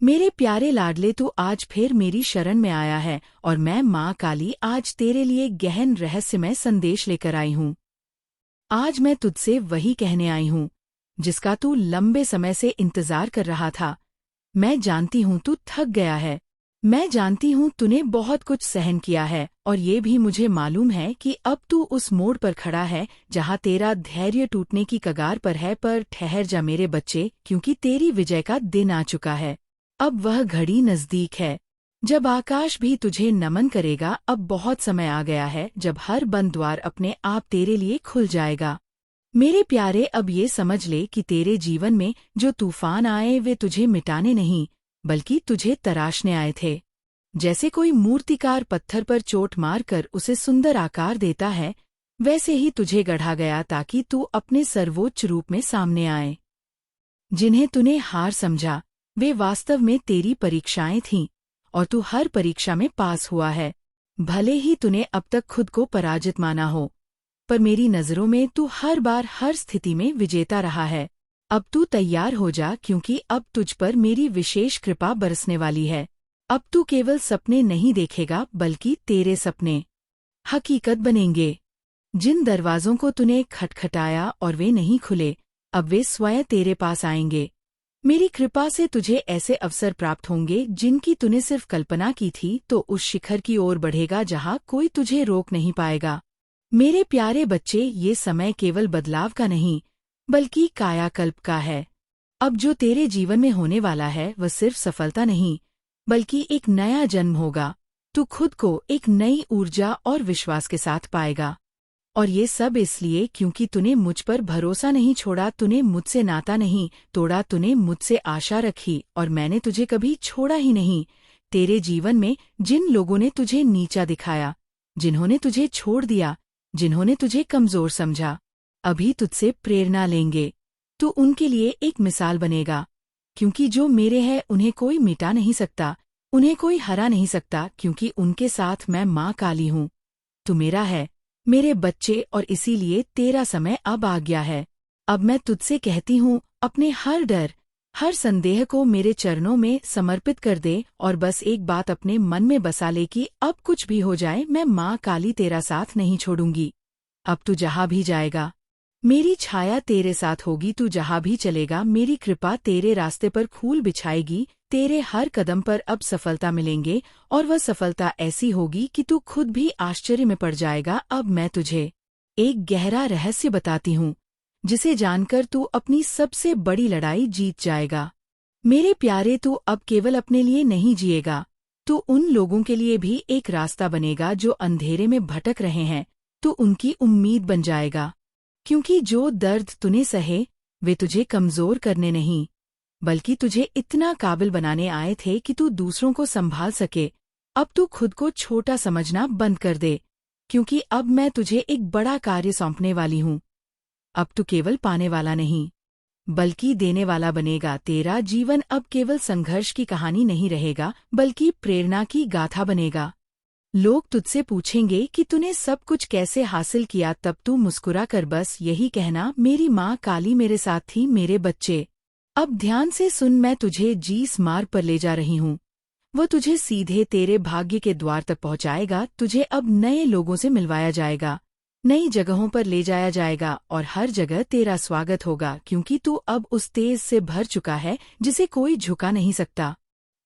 मेरे प्यारे लाडले, तू आज फिर मेरी शरण में आया है और मैं माँ काली आज तेरे लिए गहन रहस्यमय संदेश लेकर आई हूँ। आज मैं तुझसे वही कहने आई हूँ जिसका तू लंबे समय से इंतजार कर रहा था। मैं जानती हूँ तू थक गया है। मैं जानती हूँ तूने बहुत कुछ सहन किया है और ये भी मुझे मालूम है कि अब तू उस मोड़ पर खड़ा है जहाँ तेरा धैर्य टूटने की कगार पर है। पर ठहर जा मेरे बच्चे, क्योंकि तेरी विजय का दिन आ चुका है। अब वह घड़ी नजदीक है जब आकाश भी तुझे नमन करेगा। अब बहुत समय आ गया है जब हर बंद द्वार अपने आप तेरे लिए खुल जाएगा। मेरे प्यारे, अब ये समझ ले कि तेरे जीवन में जो तूफान आए वे तुझे मिटाने नहीं बल्कि तुझे तराशने आए थे। जैसे कोई मूर्तिकार पत्थर पर चोट मारकर उसे सुंदर आकार देता है, वैसे ही तुझे गढ़ा गया ताकि तू अपने सर्वोच्च रूप में सामने आए। जिन्हें तूने हार समझा वे वास्तव में तेरी परीक्षाएं थीं और तू हर परीक्षा में पास हुआ है। भले ही तूने अब तक खुद को पराजित माना हो, पर मेरी नज़रों में तू हर बार हर स्थिति में विजेता रहा है। अब तू तैयार हो जा, क्योंकि अब तुझ पर मेरी विशेष कृपा बरसने वाली है। अब तू केवल सपने नहीं देखेगा बल्कि तेरे सपने हकीकत बनेंगे। जिन दरवाजों को तूने खटखटाया और वे नहीं खुले, अब वे स्वयं तेरे पास आएंगे। मेरी कृपा से तुझे ऐसे अवसर प्राप्त होंगे जिनकी तूने सिर्फ कल्पना की थी, तो उस शिखर की ओर बढ़ेगा जहाँ कोई तुझे रोक नहीं पाएगा। मेरे प्यारे बच्चे, ये समय केवल बदलाव का नहीं बल्कि कायाकल्प का है। अब जो तेरे जीवन में होने वाला है वह सिर्फ सफलता नहीं बल्कि एक नया जन्म होगा। तू खुद को एक नई ऊर्जा और विश्वास के साथ पाएगा। और ये सब इसलिए क्योंकि तूने मुझ पर भरोसा नहीं छोड़ा, तूने मुझसे नाता नहीं तोड़ा, तूने मुझसे आशा रखी और मैंने तुझे कभी छोड़ा ही नहीं। तेरे जीवन में जिन लोगों ने तुझे नीचा दिखाया, जिन्होंने तुझे छोड़ दिया, जिन्होंने तुझे कमजोर समझा, अभी तुझसे प्रेरणा लेंगे। तू उनके लिए एक मिसाल बनेगा, क्योंकि जो मेरे हैं उन्हें कोई मिटा नहीं सकता, उन्हें कोई हरा नहीं सकता, क्योंकि उनके साथ मैं माँ काली हूँ। तू मेरा है मेरे बच्चे, और इसीलिए तेरा समय अब आ गया है। अब मैं तुझसे कहती हूँ, अपने हर डर हर संदेह को मेरे चरणों में समर्पित कर दे और बस एक बात अपने मन में बसा ले कि अब कुछ भी हो जाए, मैं माँ काली तेरा साथ नहीं छोड़ूंगी। अब तू जहाँ भी जाएगा मेरी छाया तेरे साथ होगी, तू जहाँ भी चलेगा मेरी कृपा तेरे रास्ते पर फूल बिछाएगी। तेरे हर कदम पर अब सफलता मिलेंगे और वह सफलता ऐसी होगी कि तू खुद भी आश्चर्य में पड़ जाएगा। अब मैं तुझे एक गहरा रहस्य बताती हूँ जिसे जानकर तू अपनी सबसे बड़ी लड़ाई जीत जाएगा। मेरे प्यारे, तू अब केवल अपने लिए नहीं जिएगा, तू उन लोगों के लिए भी एक रास्ता बनेगा जो अंधेरे में भटक रहे हैं। तू उनकी उम्मीद बन जाएगा, क्योंकि जो दर्द तूने सहे वे तुझे कमजोर करने नहीं बल्कि तुझे इतना काबिल बनाने आए थे कि तू दूसरों को संभाल सके। अब तू खुद को छोटा समझना बंद कर दे, क्योंकि अब मैं तुझे एक बड़ा कार्य सौंपने वाली हूँ। अब तू केवल पाने वाला नहीं बल्कि देने वाला बनेगा। तेरा जीवन अब केवल संघर्ष की कहानी नहीं रहेगा बल्कि प्रेरणा की गाथा बनेगा। लोग तुझसे पूछेंगे कि तूने सब कुछ कैसे हासिल किया, तब तू मुस्कुरा कर बस यही कहना, मेरी माँ काली मेरे साथ थी। मेरे बच्चे, अब ध्यान से सुन, मैं तुझे जिस मार्ग पर ले जा रही हूँ वो तुझे सीधे तेरे भाग्य के द्वार तक पहुँचाएगा। तुझे अब नए लोगों से मिलवाया जाएगा, नई जगहों पर ले जाया जाएगा और हर जगह तेरा स्वागत होगा, क्योंकि तू अब उस तेज से भर चुका है जिसे कोई झुका नहीं सकता।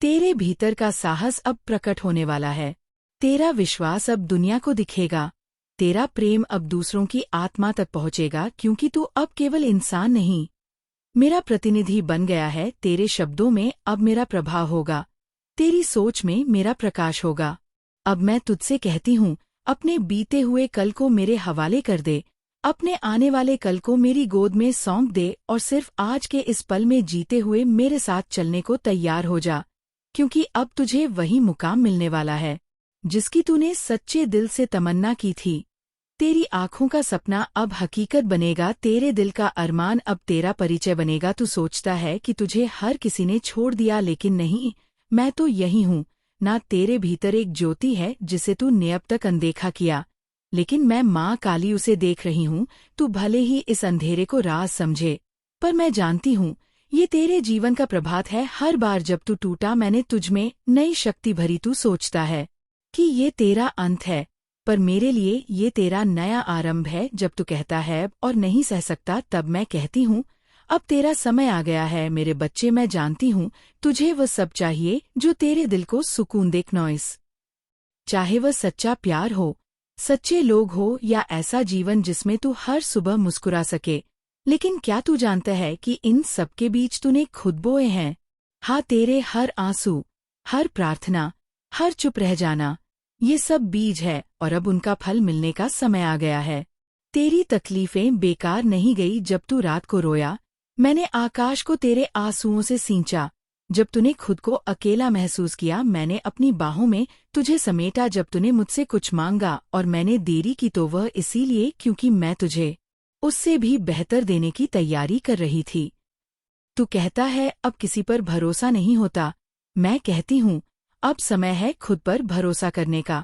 तेरे भीतर का साहस अब प्रकट होने वाला है, तेरा विश्वास अब दुनिया को दिखेगा, तेरा प्रेम अब दूसरों की आत्मा तक पहुँचेगा, क्योंकि तू अब केवल इंसान नहीं मेरा प्रतिनिधि बन गया है। तेरे शब्दों में अब मेरा प्रभाव होगा, तेरी सोच में मेरा प्रकाश होगा। अब मैं तुझसे कहती हूँ, अपने बीते हुए कल को मेरे हवाले कर दे, अपने आने वाले कल को मेरी गोद में सौंप दे और सिर्फ आज के इस पल में जीते हुए मेरे साथ चलने को तैयार हो जा, क्योंकि अब तुझे वही मुकाम मिलने वाला है जिसकी तूने सच्चे दिल से तमन्ना की थी। तेरी आंखों का सपना अब हकीकत बनेगा, तेरे दिल का अरमान अब तेरा परिचय बनेगा। तू सोचता है कि तुझे हर किसी ने छोड़ दिया, लेकिन नहीं, मैं तो यही हूँ ना। तेरे भीतर एक ज्योति है जिसे तूने अब तक अनदेखा किया, लेकिन मैं माँ काली उसे देख रही हूँ। तू भले ही इस अंधेरे को राज समझे, पर मैं जानती हूँ ये तेरे जीवन का प्रभात है। हर बार जब तू टूटा मैंने तुझ में नई शक्ति भरी। तू सोचता है कि ये तेरा अंत है, पर मेरे लिए ये तेरा नया आरंभ है। जब तू कहता है और नहीं सह सकता, तब मैं कहती हूँ अब तेरा समय आ गया है। मेरे बच्चे, मैं जानती हूँ तुझे वह सब चाहिए जो तेरे दिल को सुकून दे। नॉइस, चाहे वह सच्चा प्यार हो, सच्चे लोग हो, या ऐसा जीवन जिसमें तू हर सुबह मुस्कुरा सके। लेकिन क्या तू जानता है कि इन सबके बीच तूने खुद बोए हैं? हाँ, तेरे हर आंसू, हर प्रार्थना, हर चुप रह जाना, ये सब बीज है और अब उनका फल मिलने का समय आ गया है। तेरी तकलीफें बेकार नहीं गई। जब तू रात को रोया, मैंने आकाश को तेरे आंसुओं से सींचा। जब तूने खुद को अकेला महसूस किया, मैंने अपनी बाहों में तुझे समेटा। जब तूने मुझसे कुछ मांगा और मैंने देरी की, तो वह इसीलिए क्योंकि मैं तुझे उससे भी बेहतर देने की तैयारी कर रही थी। तू कहता है अब किसी पर भरोसा नहीं होता। मैं कहती हूँ अब समय है खुद पर भरोसा करने का।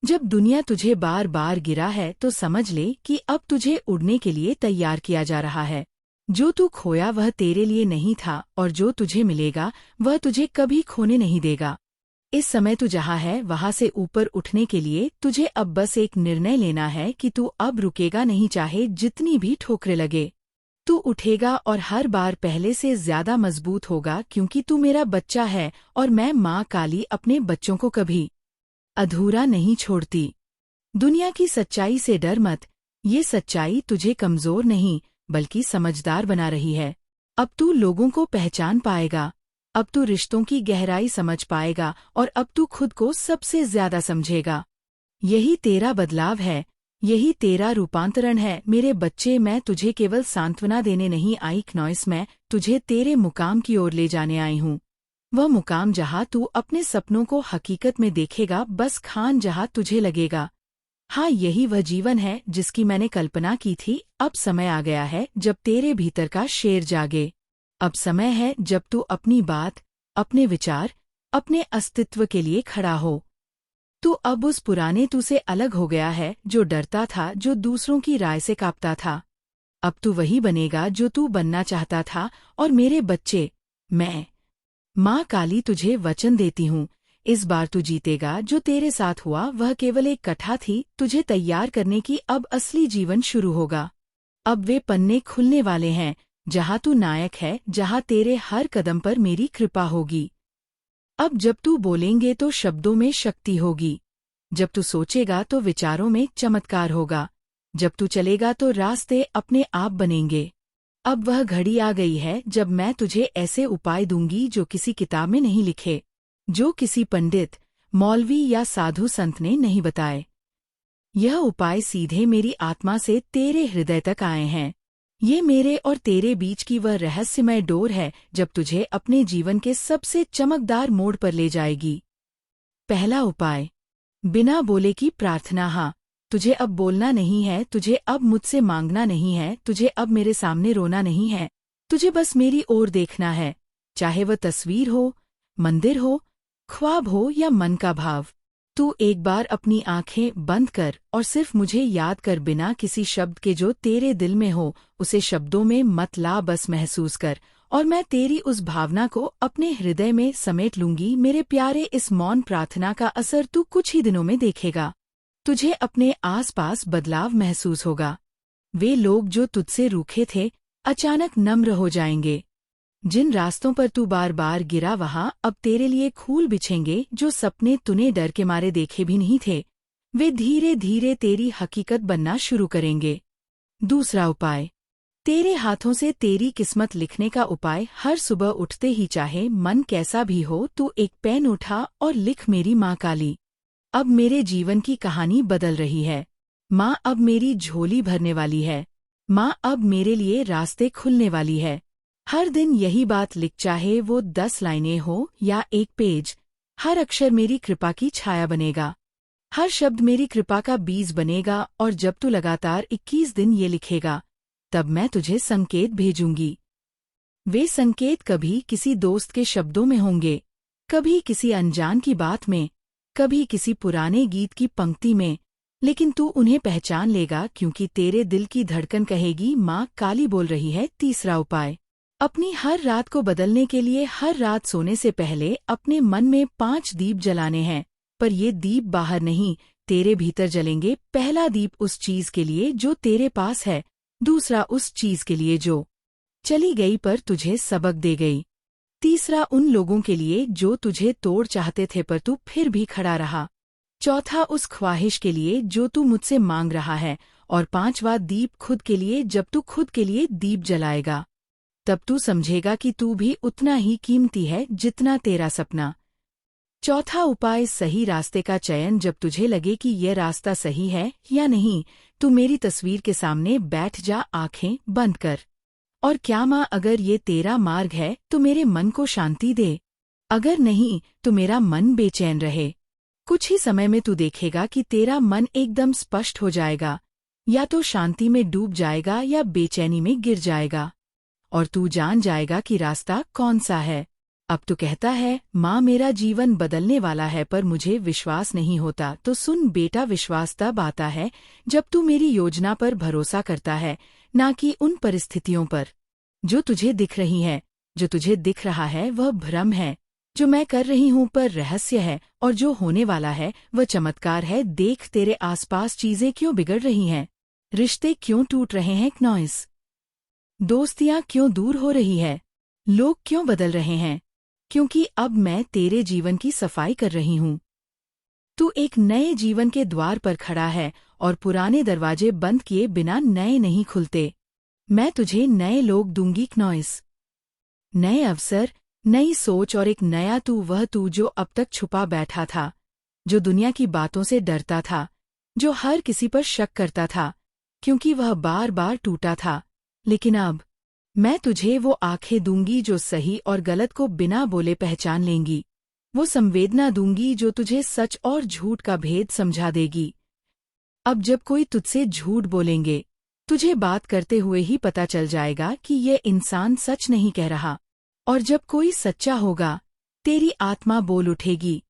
जब दुनिया तुझे बार बार गिरा है, तो समझ ले कि अब तुझे उड़ने के लिए तैयार किया जा रहा है। जो तू खोया वह तेरे लिए नहीं था, और जो तुझे मिलेगा वह तुझे कभी खोने नहीं देगा। इस समय तू जहाँ है वहाँ से ऊपर उठने के लिए तुझे अब बस एक निर्णय लेना है कि तू अब रुकेगा नहीं, चाहे जितनी भी ठोकरें लगे। तू उठेगा और हर बार पहले से ज्यादा मजबूत होगा, क्योंकि तू मेरा बच्चा है और मैं माँ काली अपने बच्चों को कभी अधूरा नहीं छोड़ती। दुनिया की सच्चाई से डर मत। ये सच्चाई तुझे कमजोर नहीं बल्कि समझदार बना रही है। अब तू लोगों को पहचान पाएगा, अब तू रिश्तों की गहराई समझ पाएगा, और अब तू खुद को सबसे ज्यादा समझेगा। यही तेरा बदलाव है, यही तेरा रूपांतरण है। मेरे बच्चे, मैं तुझे केवल सांत्वना देने नहीं आई। नॉइस, मैं तुझे तेरे मुकाम की ओर ले जाने आई हूँ। वह मुकाम जहाँ तू अपने सपनों को हकीकत में देखेगा, बस खान जहाँ तुझे लगेगा हाँ, यही वह जीवन है जिसकी मैंने कल्पना की थी। अब समय आ गया है जब तेरे भीतर का शेर जागे। अब समय है जब तू अपनी बात, अपने विचार, अपने अस्तित्व के लिए खड़ा हो। तू अब उस पुराने तू से अलग हो गया है, जो डरता था, जो दूसरों की राय से कांपता था। अब तू वही बनेगा जो तू बनना चाहता था। और मेरे बच्चे, मैं माँ काली तुझे वचन देती हूँ, इस बार तू जीतेगा। जो तेरे साथ हुआ वह केवल एक कथा थी, तुझे तैयार करने की। अब असली जीवन शुरू होगा। अब वे पन्ने खुलने वाले हैं जहाँ तू नायक है, जहाँ तेरे हर कदम पर मेरी कृपा होगी। अब जब तू बोलेंगे तो शब्दों में शक्ति होगी, जब तू सोचेगा तो विचारों में चमत्कार होगा, जब तू चलेगा तो रास्ते अपने आप बनेंगे। अब वह घड़ी आ गई है जब मैं तुझे ऐसे उपाय दूंगी जो किसी किताब में नहीं लिखे, जो किसी पंडित, मौलवी या साधु संत ने नहीं बताए। यह उपाय सीधे मेरी आत्मा से तेरे हृदय तक आए हैं। ये मेरे और तेरे बीच की वह रहस्यमय डोर है जब तुझे अपने जीवन के सबसे चमकदार मोड़ पर ले जाएगी। पहला उपाय, बिना बोले की प्रार्थना। हाँ, तुझे अब बोलना नहीं है, तुझे अब मुझसे मांगना नहीं है, तुझे अब मेरे सामने रोना नहीं है, तुझे बस मेरी ओर देखना है। चाहे वह तस्वीर हो, मंदिर हो, ख्वाब हो या मन का भाव। तू एक बार अपनी आंखें बंद कर और सिर्फ मुझे याद कर, बिना किसी शब्द के जो तेरे दिल में हो उसे शब्दों में मत ला, बस महसूस कर, और मैं तेरी उस भावना को अपने हृदय में समेट लूंगी। मेरे प्यारे, इस मौन प्रार्थना का असर तू कुछ ही दिनों में देखेगा। तुझे अपने आसपास बदलाव महसूस होगा। वे लोग जो तुझसे रूखे थे अचानक नम्र हो जाएंगे। जिन रास्तों पर तू बार बार गिरा वहां अब तेरे लिए फूल बिछेंगे। जो सपने तूने डर के मारे देखे भी नहीं थे, वे धीरे धीरे तेरी हकीकत बनना शुरू करेंगे। दूसरा उपाय, तेरे हाथों से तेरी किस्मत लिखने का उपाय। हर सुबह उठते ही, चाहे मन कैसा भी हो, तू एक पेन उठा और लिख, मेरी माँ काली, अब मेरे जीवन की कहानी बदल रही है। माँ अब मेरी झोली भरने वाली है। माँ अब मेरे लिए रास्ते खुलने वाली है। हर दिन यही बात लिख, चाहे वो 10 लाइनें हो या एक पेज। हर अक्षर मेरी कृपा की छाया बनेगा, हर शब्द मेरी कृपा का बीज बनेगा। और जब तू लगातार 21 दिन ये लिखेगा, तब मैं तुझे संकेत भेजूंगी। वे संकेत कभी किसी दोस्त के शब्दों में होंगे, कभी किसी अनजान की बात में, कभी किसी पुराने गीत की पंक्ति में, लेकिन तू उन्हें पहचान लेगा, क्योंकि तेरे दिल की धड़कन कहेगी, माँ काली बोल रही है। तीसरा उपाय, अपनी हर रात को बदलने के लिए हर रात सोने से पहले अपने मन में 5 दीप जलाने हैं, पर ये दीप बाहर नहीं, तेरे भीतर जलेंगे। पहला दीप उस चीज के लिए जो तेरे पास है, दूसरा उस चीज के लिए जो चली गई पर तुझे सबक दे गई, तीसरा उन लोगों के लिए जो तुझे तोड़ चाहते थे पर तू फिर भी खड़ा रहा, चौथा उस ख्वाहिश के लिए जो तू मुझसे मांग रहा है, और पांचवा दीप खुद के लिए। जब तू खुद के लिए दीप जलाएगा तब तू समझेगा कि तू भी उतना ही कीमती है जितना तेरा सपना। चौथा उपाय, सही रास्ते का चयन। जब तुझे लगे कि यह रास्ता सही है या नहीं, तू मेरी तस्वीर के सामने बैठ जा, आंखें बंद कर, और क्या माँ अगर ये तेरा मार्ग है तो मेरे मन को शांति दे, अगर नहीं तो मेरा मन बेचैन रहे। कुछ ही समय में तू देखेगा कि तेरा मन एकदम स्पष्ट हो जाएगा, या तो शांति में डूब जाएगा या बेचैनी में गिर जाएगा, और तू जान जाएगा कि रास्ता कौन सा है। अब तू कहता है माँ मेरा जीवन बदलने वाला है पर मुझे विश्वास नहीं होता। तो सुन बेटा, विश्वास तब आता है जब तू मेरी योजना पर भरोसा करता है, ना कि उन परिस्थितियों पर जो तुझे दिख रही है। जो तुझे दिख रहा है वह भ्रम है, जो मैं कर रही हूँ पर रहस्य है, और जो होने वाला है वह चमत्कार है। देख तेरे आसपास चीजें क्यों बिगड़ रही हैं, रिश्ते क्यों टूट रहे हैं, नॉइस दोस्तियां क्यों दूर हो रही है, लोग क्यों बदल रहे हैं, क्योंकि अब मैं तेरे जीवन की सफाई कर रही हूँ। तू एक नए जीवन के द्वार पर खड़ा है, और पुराने दरवाजे बंद किए बिना नए नहीं खुलते। मैं तुझे नए लोग दूंगी, नॉइस नए अवसर, नई सोच और एक नया तू। वह तू जो अब तक छुपा बैठा था, जो दुनिया की बातों से डरता था, जो हर किसी पर शक करता था क्योंकि वह बार बार टूटा था। लेकिन अब मैं तुझे वो आंखें दूंगी जो सही और गलत को बिना बोले पहचान लेंगी, वो संवेदना दूंगी जो तुझे सच और झूठ का भेद समझा देगी। अब जब कोई तुझसे झूठ बोलेंगे, तुझे बात करते हुए ही पता चल जाएगा कि ये इंसान सच नहीं कह रहा, और जब कोई सच्चा होगा, तेरी आत्मा बोल उठेगी,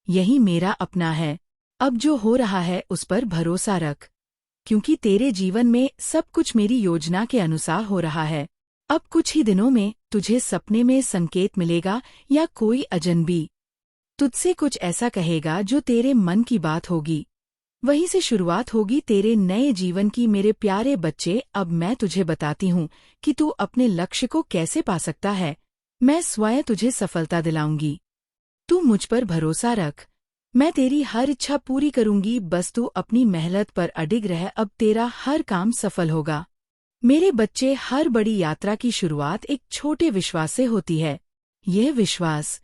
यही मेरा अपना है। अब जो हो रहा है उस पर भरोसा रख, क्योंकि तेरे जीवन में सब कुछ मेरी योजना के अनुसार हो रहा है। अब कुछ ही दिनों में तुझे सपने में संकेत मिलेगा, या कोई अजनबी तुझसे कुछ ऐसा कहेगा जो तेरे मन की बात होगी। वहीं से शुरुआत होगी तेरे नए जीवन की। मेरे प्यारे बच्चे, अब मैं तुझे बताती हूँ कि तू अपने लक्ष्य को कैसे पा सकता है। मैं स्वयं तुझे सफलता दिलाऊंगी, तू मुझ पर भरोसा रख, मैं तेरी हर इच्छा पूरी करूंगी। बस तू अपनी मेहनत पर अडिग रह, अब तेरा हर काम सफल होगा। मेरे बच्चे, हर बड़ी यात्रा की शुरुआत एक छोटे विश्वास से होती है। यह विश्वास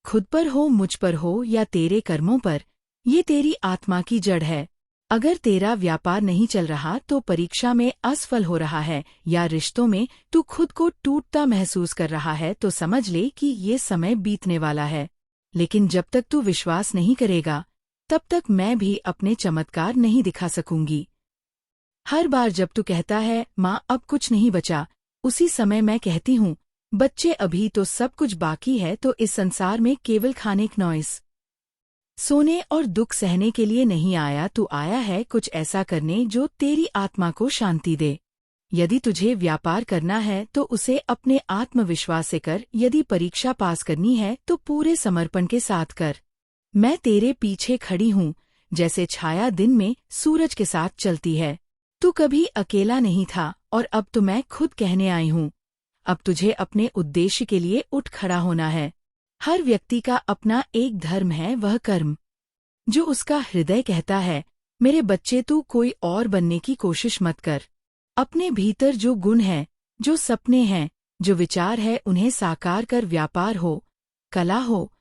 खुद पर हो, मुझ पर हो या तेरे कर्मों पर, ये तेरी आत्मा की जड़ है। अगर तेरा व्यापार नहीं चल रहा, तो परीक्षा में असफल हो रहा है, या रिश्तों में तू खुद को टूटता महसूस कर रहा है, तो समझ ले कि ये समय बीतने वाला है। लेकिन जब तक तू विश्वास नहीं करेगा, तब तक मैं भी अपने चमत्कार नहीं दिखा सकूंगी। हर बार जब तू कहता है माँ अब कुछ नहीं बचा, उसी समय मैं कहती हूँ बच्चे अभी तो सब कुछ बाकी है। तो इस संसार में केवल खाने, नॉइस सोने और दुख सहने के लिए नहीं आया, तू आया है कुछ ऐसा करने जो तेरी आत्मा को शांति दे। यदि तुझे व्यापार करना है तो उसे अपने आत्मविश्वास से कर, यदि परीक्षा पास करनी है तो पूरे समर्पण के साथ कर। मैं तेरे पीछे खड़ी हूँ, जैसे छाया दिन में सूरज के साथ चलती है। तू कभी अकेला नहीं था, और अब तो मैं खुद कहने आई हूँ। अब तुझे अपने उद्देश्य के लिए उठ खड़ा होना है। हर व्यक्ति का अपना एक धर्म है, वह कर्म जो उसका हृदय कहता है। मेरे बच्चे, तू कोई और बनने की कोशिश मत कर। अपने भीतर जो गुण है, जो सपने हैं, जो विचार है, उन्हें साकार कर। व्यापार हो, कला हो,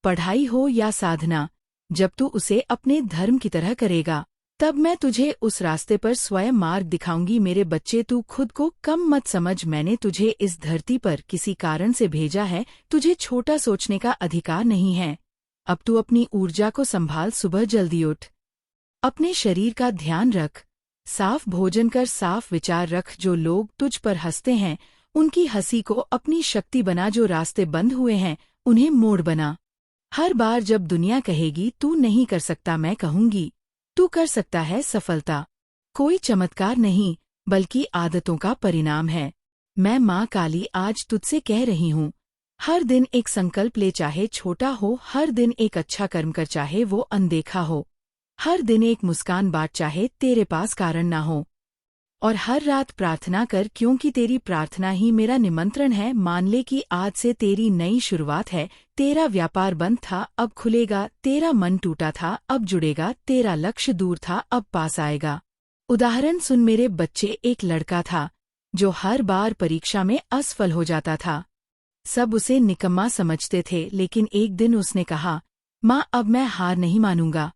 पढ़ाई हो या साधना, जब तू उसे अपने धर्म की तरह करेगा, तब मैं तुझे उस रास्ते पर स्वयं मार्ग दिखाऊंगी। मेरे बच्चे, तू खुद को कम मत समझ। मैंने तुझे इस धरती पर किसी कारण से भेजा है, तुझे छोटा सोचने का अधिकार नहीं है। अब तू अपनी ऊर्जा को संभाल, सुबह जल्दी उठ, अपने शरीर का ध्यान रख, साफ भोजन कर, साफ विचार रख। जो लोग तुझ पर हंसते हैं, उनकी हंसी को अपनी शक्ति बना। जो रास्ते बंद हुए हैं, उन्हें मोड़ बना। हर बार जब दुनिया कहेगी तू नहीं कर सकता, मैं कहूंगी तू कर सकता है। सफलता कोई चमत्कार नहीं, बल्कि आदतों का परिणाम है। मैं माँ काली आज तुझसे कह रही हूँ, हर दिन एक संकल्प ले, चाहे छोटा हो, हर दिन एक अच्छा कर्म कर, चाहे वो अनदेखा हो, हर दिन एक मुस्कान बांट, चाहे तेरे पास कारण ना हो, और हर रात प्रार्थना कर, क्योंकि तेरी प्रार्थना ही मेरा निमंत्रण है। मान ले कि आज से तेरी नई शुरुआत है। तेरा व्यापार बंद था, अब खुलेगा। तेरा मन टूटा था, अब जुड़ेगा। तेरा लक्ष्य दूर था, अब पास आएगा। उदाहरण सुन, मेरे बच्चे, एक लड़का था जो हर बार परीक्षा में असफल हो जाता था। सब उसे निकम्मा समझते थे, लेकिन एक दिन उसने कहा, माँ, अब मैं हार नहीं मानूंगा।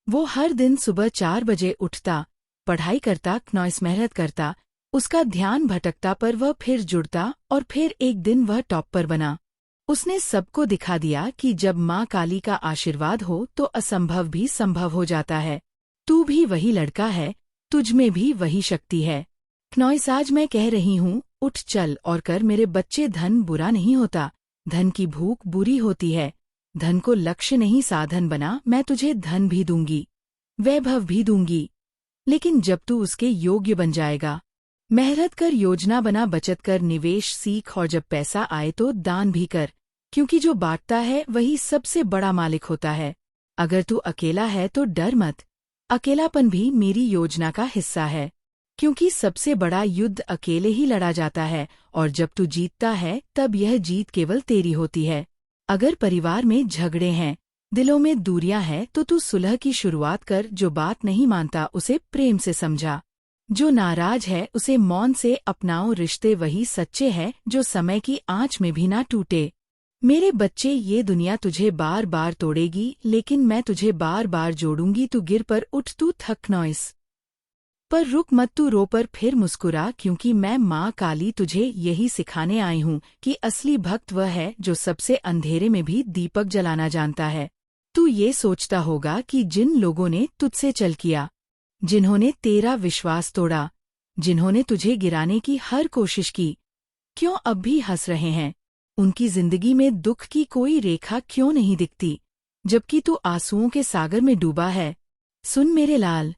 वो हर दिन सुबह 4 बजे उठता, पढ़ाई करता, नॉइस मेहनत करता। उसका ध्यान भटकता, पर वह फिर जुड़ता, और फिर एक दिन वह टॉपर बना। उसने सबको दिखा दिया कि जब माँ काली का आशीर्वाद हो तो असंभव भी संभव हो जाता है। तू भी वही लड़का है, तुझमें भी वही शक्ति है। नॉइस, आज मैं कह रही हूँ, उठ, चल और कर। मेरे बच्चे, धन बुरा नहीं होता, धन की भूख बुरी होती है। धन को लक्ष्य नहीं, साधन बना। मैं तुझे धन भी दूंगी, वैभव भी दूंगी, लेकिन जब तू उसके योग्य बन जाएगा। मेहनत कर, योजना बना, बचत कर, निवेश सीख, और जब पैसा आए तो दान भी कर, क्योंकि जो बांटता है वही सबसे बड़ा मालिक होता है। अगर तू अकेला है तो डर मत, अकेलापन भी मेरी योजना का हिस्सा है, क्योंकि सबसे बड़ा युद्ध अकेले ही लड़ा जाता है, और जब तू जीतता है तब यह जीत केवल तेरी होती है। अगर परिवार में झगड़े हैं, दिलों में दूरियां हैं, तो तू सुलह की शुरुआत कर। जो बात नहीं मानता उसे प्रेम से समझा, जो नाराज है उसे मौन से अपनाओ। रिश्ते वही सच्चे हैं जो समय की आंच में भी ना टूटे। मेरे बच्चे, ये दुनिया तुझे बार बार तोड़ेगी, लेकिन मैं तुझे बार बार जोड़ूंगी। तू गिर पर उठ, तू थक नॉइस पर रुक मत, तू रो पर फिर मुस्कुरा, क्योंकि मैं माँ काली तुझे यही सिखाने आई हूँ कि असली भक्त वह है जो सबसे अंधेरे में भी दीपक जलाना जानता है। तू ये सोचता होगा कि जिन लोगों ने तुझसे चल किया, जिन्होंने तेरा विश्वास तोड़ा, जिन्होंने तुझे गिराने की हर कोशिश की, क्यों अब भी हंस रहे हैं? उनकी जिंदगी में दुख की कोई रेखा क्यों नहीं दिखती, जबकि तू आंसुओं के सागर में डूबा है? सुन मेरे लाल,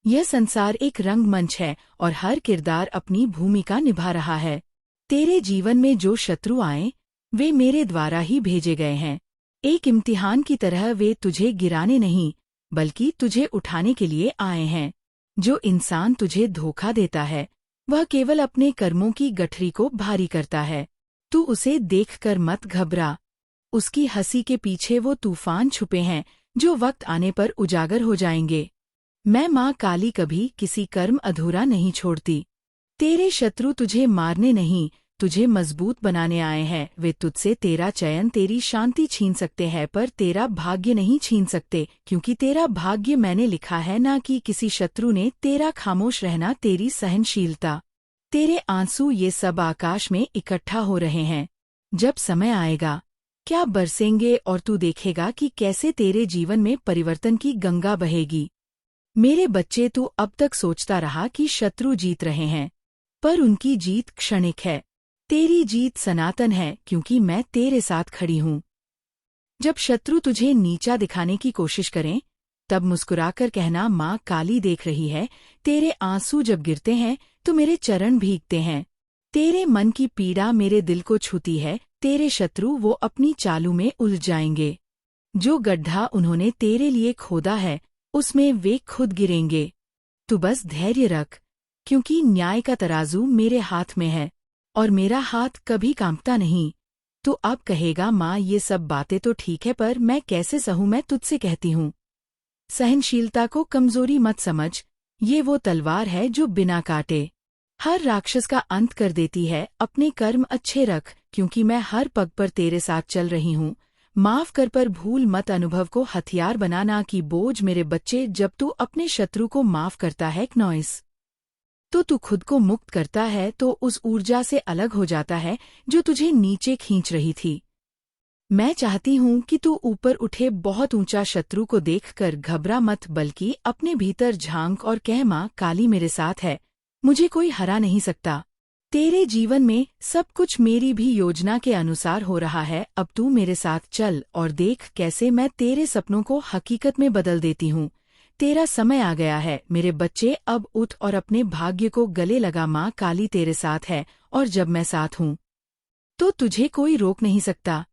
यह संसार एक रंगमंच है और हर किरदार अपनी भूमिका निभा रहा है। तेरे जीवन में जो शत्रु आए, वे मेरे द्वारा ही भेजे गए हैं। एक इम्तिहान की तरह वे तुझे गिराने नहीं, बल्कि तुझे उठाने के लिए आए हैं। जो इंसान तुझे धोखा देता है, वह केवल अपने कर्मों की गठरी को भारी करता है। तू उसे देखकर मत घबरा, उसकी हंसी के पीछे वो तूफान छुपे हैं जो वक्त आने पर उजागर हो जाएंगे। मैं माँ काली कभी किसी कर्म अधूरा नहीं छोड़ती। तेरे शत्रु तुझे मारने नहीं, तुझे मजबूत बनाने आए हैं। वे तुझसे तेरा चयन, तेरी शांति छीन सकते हैं, पर तेरा भाग्य नहीं छीन सकते, क्योंकि तेरा भाग्य मैंने लिखा है, ना कि किसी शत्रु ने। तेरा खामोश रहना, तेरी सहनशीलता, तेरे आंसू, ये सब आकाश में इकट्ठा हो रहे हैं। जब समय आएगा, क्या बरसेंगे, और तू देखेगा कि कैसे तेरे जीवन में परिवर्तन की गंगा बहेगी। मेरे बच्चे, तू अब तक सोचता रहा कि शत्रु जीत रहे हैं, पर उनकी जीत क्षणिक है। तेरी जीत सनातन है, क्योंकि मैं तेरे साथ खड़ी हूँ। जब शत्रु तुझे नीचा दिखाने की कोशिश करें, तब मुस्कुराकर कहना, माँ काली देख रही है। तेरे आंसू जब गिरते हैं तो मेरे चरण भीगते हैं। तेरे मन की पीड़ा मेरे दिल को छूती है। तेरे शत्रु वो अपनी चालू में उलझ जाएंगे। जो गड्ढा उन्होंने तेरे लिए खोदा है, उसमें वे खुद गिरेंगे। तू बस धैर्य रख, क्योंकि न्याय का तराजू मेरे हाथ में है, और मेरा हाथ कभी कांपता नहीं। तू अब कहेगा, माँ ये सब बातें तो ठीक है, पर मैं कैसे सहूँ? मैं तुझसे कहती हूँ, सहनशीलता को कमजोरी मत समझ, ये वो तलवार है जो बिना काटे हर राक्षस का अंत कर देती है। अपने कर्म अच्छे रख, क्योंकि मैं हर पग पर तेरे साथ चल रही हूँ। माफ कर पर भूल मत, अनुभव को हथियार बनाना कि बोझ। मेरे बच्चे, जब तू अपने शत्रु को माफ करता है नॉइस, तो तू खुद को मुक्त करता है, तो उस ऊर्जा से अलग हो जाता है जो तुझे नीचे खींच रही थी। मैं चाहती हूँ कि तू ऊपर उठे, बहुत ऊंचा। शत्रु को देखकर घबरा मत, बल्कि अपने भीतर झांक और कह, माँ काली मेरे साथ है, मुझे कोई हरा नहीं सकता। तेरे जीवन में सब कुछ मेरी भी योजना के अनुसार हो रहा है। अब तू मेरे साथ चल और देख कैसे मैं तेरे सपनों को हकीकत में बदल देती हूँ। तेरा समय आ गया है मेरे बच्चे, अब उठ और अपने भाग्य को गले लगा। माँ काली तेरे साथ है और जब मैं साथ हूँ तो तुझे कोई रोक नहीं सकता।